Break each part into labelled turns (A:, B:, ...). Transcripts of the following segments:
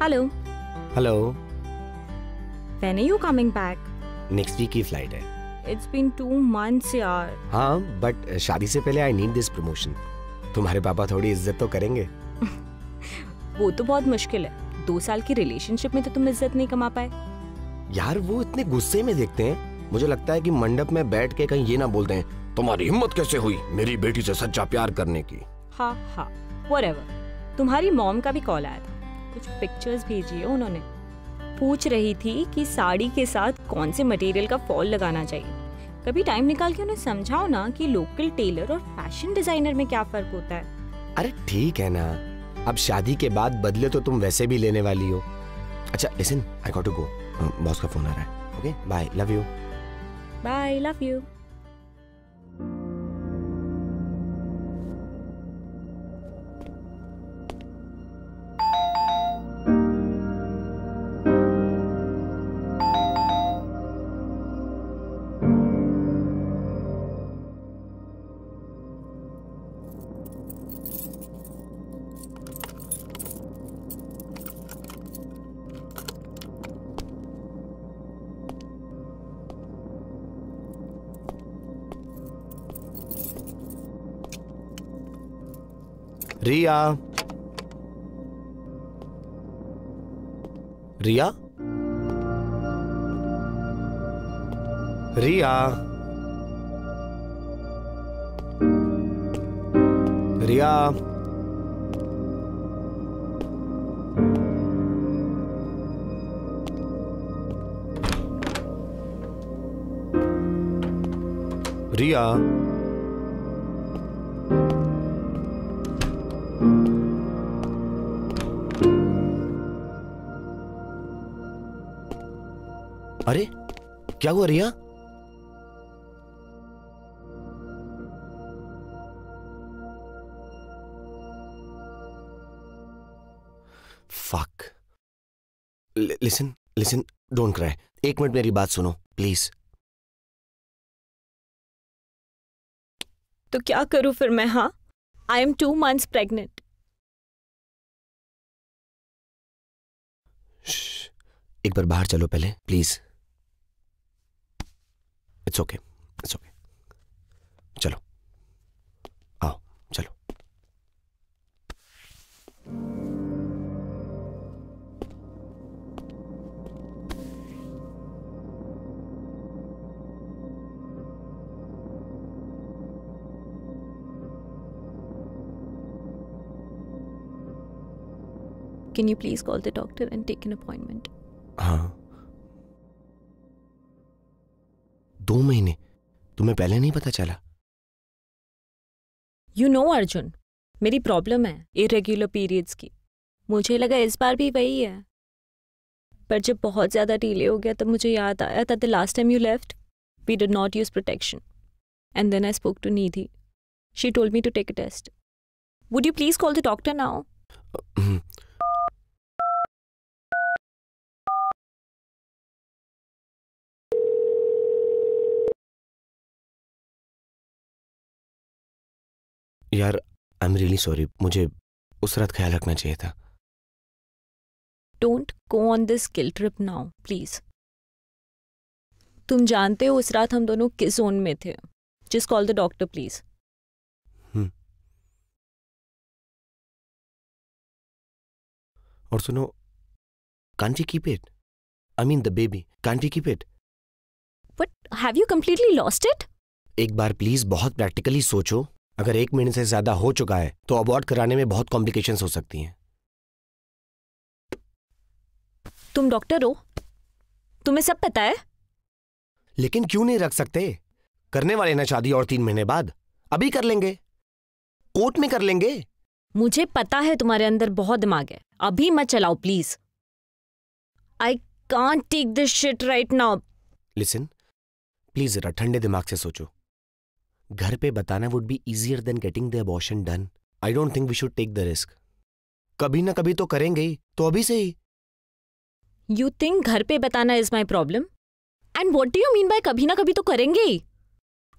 A: Hello.
B: Hello.
A: When are you coming back?
B: Next week की flight है।
A: It's been 2 months यार।
B: हाँ, but शादी से पहले आई नीड दिस प्रमोशन। तुम्हारे पापा थोड़ी इज्जत तो करेंगे।
A: वो तो बहुत मुश्किल है। 2 साल की रिलेशनशिप में तो तुम इज्जत नहीं कमा पाए।
B: यार वो इतने गुस्से में देखते हैं, मुझे लगता है कि मंडप में बैठ के कहीं ये ना बोलते हैं तुम्हारी हिम्मत कैसे हुई मेरी बेटी से सच्चा प्यार करने की।
A: हाँ हाँ, whatever। तुम्हारी मॉम का भी कॉल आया था, कुछ पिक्चर्स भेजी है उन्होंने। पूछ रही थी कि साड़ी के साथ कौन से मटेरियल का फॉल लगाना चाहिए। कभी टाइम निकाल के उन्हें समझाओ ना कि लोकल टेलर और फैशन डिजाइनर में क्या फर्क होता है।
B: अरे ठीक है ना, अब शादी के बाद बदले तो तुम वैसे भी लेने वाली हो। अच्छा listen, I got to go, boss का फोन आ रहा है। Okay bye, love you.
A: Bye, love you.
B: Riya, Riya, Riya, Riya, Riya. अरे क्या हुआ Riya? Fuck. Listen listen, don't cry. 1 minute मेरी बात सुनो प्लीज।
A: तो क्या करूं फिर मैं? हाँ, आई एम 2 months प्रेग्नेंट।
B: एक बार बाहर चलो पहले please. It's okay, it's okay. चलो आओ, चलो।
A: Can you please call the doctor and take an appointment?
B: हाँ, 2 महीने? तुम्हें पहले नहीं पता चला?
A: You know अर्जुन, मेरी प्रॉब्लम है इरेग्युलर पीरियड्स की। मुझे लगा इस बार भी वही है, पर जब बहुत ज़्यादा डिले हो गया तब मुझे याद आया that the last time you left, we did not use protection. And then I spoke to Nidhi. She told me to take a test. Would you please call the doctor now?
B: यार I am really sorry, मुझे उस रात ख्याल रखना चाहिए था।
A: Don't go on this guilt trip now, please. तुम जानते हो उस रात हम दोनों किस जोन में थे। Just call the doctor, please.
B: और सुनो, can't we keep it? I mean the baby. Can't we keep it?
A: But have you completely lost it?
B: एक बार प्लीज बहुत प्रैक्टिकली सोचो। अगर 1 महीने से ज्यादा हो चुका है तो अबॉर्ट कराने में बहुत कॉम्प्लिकेशंस हो सकती हैं।
A: तुम डॉक्टर हो, तुम्हें सब पता है।
B: लेकिन क्यों नहीं रख सकते? करने वाले ना शादी और 3 महीने बाद। अभी कर लेंगे, कोर्ट में कर लेंगे।
A: मुझे पता है तुम्हारे अंदर बहुत दिमाग है, अभी मत चलाओ please. I can't take this shit right now.
B: Listen please, जरा ठंडे दिमाग से सोचो। घर पे बताना would be easier than getting the abortion done. I don't think we should take the risk. कभी ना कभी तो करेंगे ही, तो अभी से ही।
A: यू थिंक घर पे बताना is my problem? And what do you mean by कभी ना कभी तो करेंगे ही?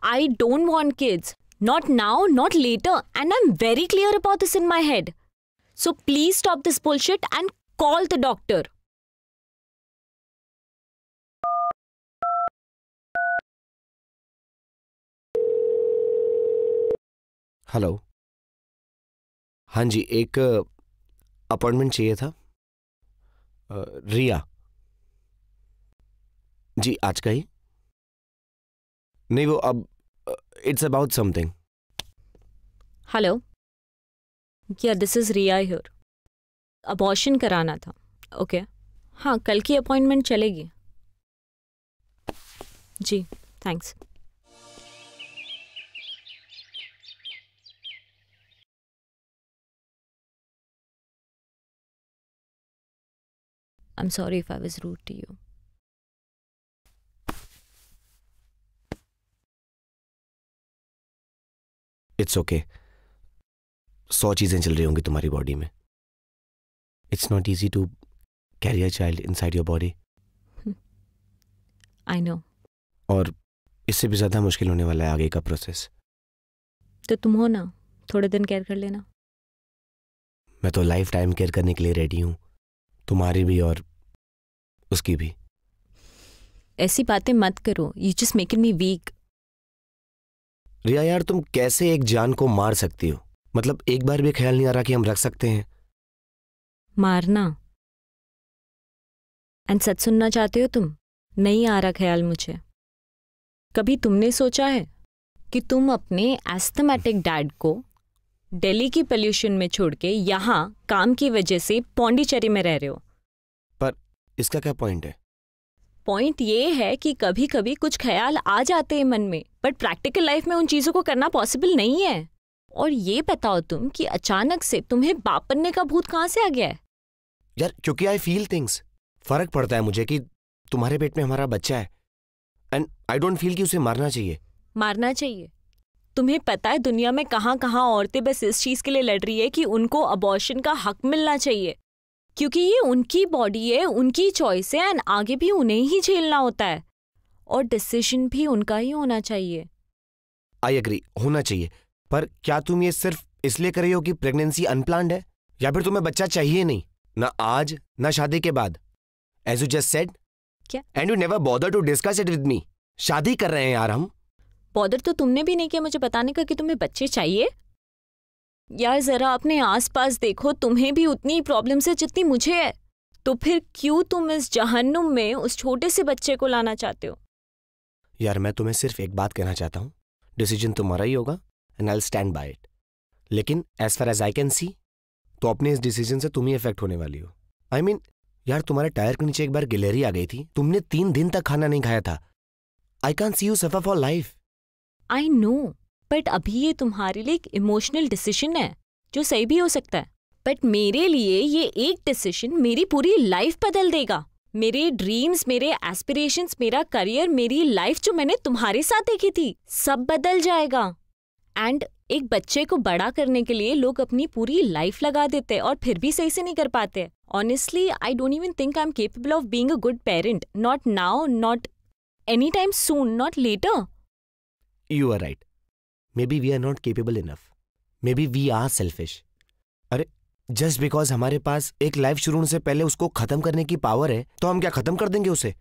A: I don't want kids, not now, not later, and I am very clear about this in my head. So please stop this bullshit and Call the doctor.
B: Hello. हाँ जी, एक appointment चाहिए था। रिया जी, आज का ही? नहीं, वो अब it's about something.
A: Hello, yeah this is Riya here. Abortion कराना था। ओके, हाँ, कल की अपॉइंटमेंट चलेगी। जी, thanks. I'm sorry if I was rude to you.
B: It's okay. 100 चीजें चल रही होंगी तुम्हारी बॉडी में। It's not easy to carry a child inside your body.
A: I know.
B: और इससे भी ज्यादा मुश्किल होने वाला है आगे का प्रोसेस।
A: तो तुम हो ना, थोड़े दिन केयर कर लेना।
B: मैं तो लाइफ टाइम केयर करने के लिए रेडी हूं, तुम्हारी भी और उसकी भी।
A: ऐसी बातें मत करो, you just making me weak.
B: Riya यार, तुम कैसे एक जान को मार सकती हो? मतलब एक बार भी ख्याल नहीं आ रहा कि हम रख सकते हैं?
A: मारना? एंड सच सुनना चाहते हो तुम? नहीं आ रहा ख्याल मुझे। कभी तुमने सोचा है कि तुम अपने एस्थमेटिक डैड को दिल्ली की पोल्यूशन में छोड़ के यहाँ काम की वजह से पौंडीचेरी में रह रहे हो?
B: पर इसका क्या पॉइंट है?
A: पॉइंट ये है कि कभी कभी कुछ ख्याल आ जाते हैं मन में, बट प्रैक्टिकल लाइफ में उन चीजों को करना पॉसिबल नहीं है। और ये बताओ तुम कि अचानक से तुम्हें बाप बनने का भूत कहाँ से आ गया है?
B: यार, क्योंकि आई फील थिंग्स। फर्क पड़ता है मुझे कि तुम्हारे पेट में हमारा बच्चा है, एंड आई डोंट फील कि उसे मारना चाहिए।
A: मारना चाहिए? तुम्हें पता है दुनिया में कहाँ कहाँ औरतें बस इस चीज के लिए लड़ रही है कि उनको अबॉर्शन का हक मिलना चाहिए, क्योंकि ये उनकी बॉडी है, उनकी चॉइस है, एंड आगे भी उन्हें ही झेलना होता है, और डिसीजन भी उनका ही होना चाहिए।
B: आई एग्री, होना चाहिए। पर क्या तुम ये सिर्फ इसलिए कर रही हो कि प्रेगनेंसी अनप्लान्ड है, या फिर तुम्हें बच्चा चाहिए नहीं? ना आज ना शादी के बाद, एज यू जस्ट सेड।
A: क्या?
B: And you never bother to discuss it with me. शादी कर रहे हैं यार हम।
A: बॉदर तो तुमने भी नहीं किया मुझे बताने का कि तुम्हें बच्चे चाहिए। यार जरा अपने आसपास देखो, तुम्हें भी उतनी प्रॉब्लम्स है जितनी मुझे है। तो फिर क्यों तुम इस जहन्नुम में उस छोटे से बच्चे को लाना चाहते हो?
B: यार, मैं तुम्हें सिर्फ एक बात कहना चाहता हूँ, डिसीजन तुम्हारा ही होगा and I will stand by it. लेकिन as far as I can see, तो अपने इस डिसीजन से तुम ही इफेक्ट होने वाली हो। आई मीन, यार तुम्हारे टायर के नीचे एक बार गिलहरी आ गई थी, तुमने 3 दिन तक खाना नहीं खाया था। आई can C you suffer for life.
A: I know, but अभी ये तुम्हारे लिए एक इमोशनल डिसीजन है जो सही भी हो सकता है, बट मेरे लिए ये एक डिसीजन मेरी पूरी लाइफ बदल देगा। मेरे ड्रीम्स, मेरे एस्पिरेशंस, मेरा करियर, मेरी लाइफ जो मैंने तुम्हारे साथ देखी थी, सब बदल जाएगा। एंड एक बच्चे को बड़ा करने के लिए लोग अपनी पूरी लाइफ लगा देते हैं और फिर भी सही से नहीं कर पाते। Honestly I don't even think I am capable of being a good parent, not now, not any time soon, not later.
B: You are right. Maybe we are not capable enough. Maybe we are selfish. अरे, just because हमारे पास एक life शुरू होने से पहले उसको खत्म करने की पावर है, तो हम क्या खत्म कर देंगे उसे?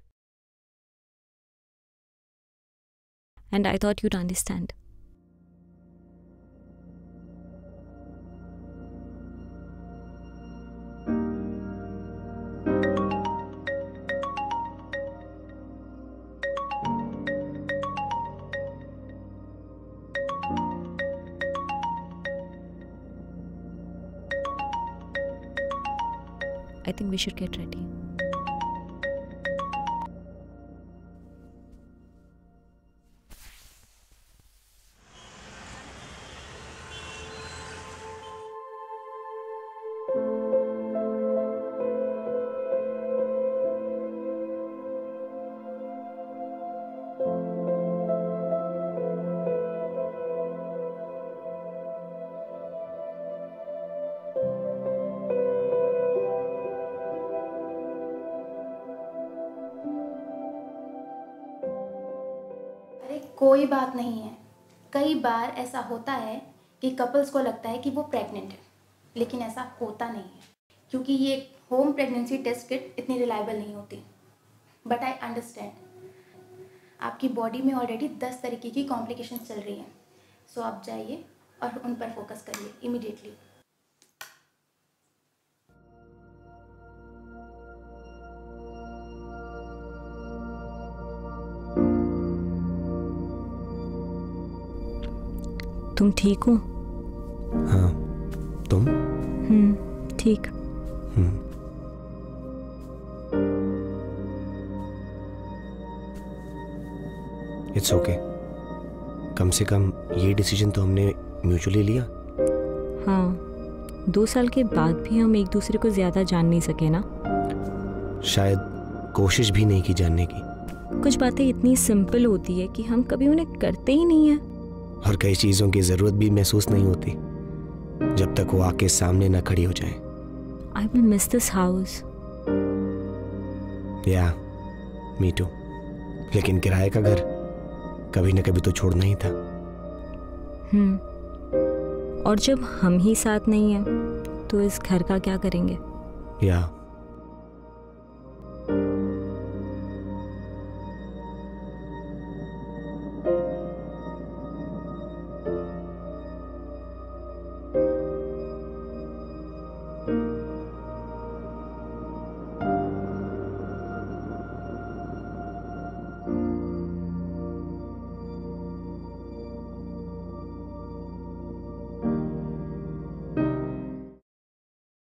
A: And I thought you'd understand. I think we should get ready.
C: कोई बात नहीं है। कई बार ऐसा होता है कि कपल्स को लगता है कि वो प्रेग्नेंट है, लेकिन ऐसा होता नहीं है, क्योंकि ये होम प्रेगनेंसी टेस्ट किट इतनी रिलायबल नहीं होती, बट आई अंडरस्टैंड आपकी बॉडी में ऑलरेडी 10 तरीके की कॉम्प्लिकेशन चल रही हैं, सो आप जाइए और उन पर फोकस करिए इमीडिएटली।
A: तुम ठीक हो?
B: हाँ, तुम?
A: ठीक।
B: It's okay. कम से कम ये डिसीजन तो हमने म्यूचुअली लिया।
A: हाँ, 2 साल के बाद भी हम एक दूसरे को ज्यादा जान नहीं सके ना।
B: शायद कोशिश भी नहीं की जानने की।
A: कुछ बातें इतनी सिंपल होती है कि हम कभी उन्हें करते ही नहीं है।
B: और कई चीजों की जरूरत भी महसूस नहीं होती जब तक वो आके सामने ना खड़ी हो जाए।
A: I will miss this house.
B: या मी टू। लेकिन किराए का घर कभी ना कभी तो छोड़ना ही था।
A: और जब हम ही साथ नहीं हैं तो इस घर का क्या करेंगे?
B: या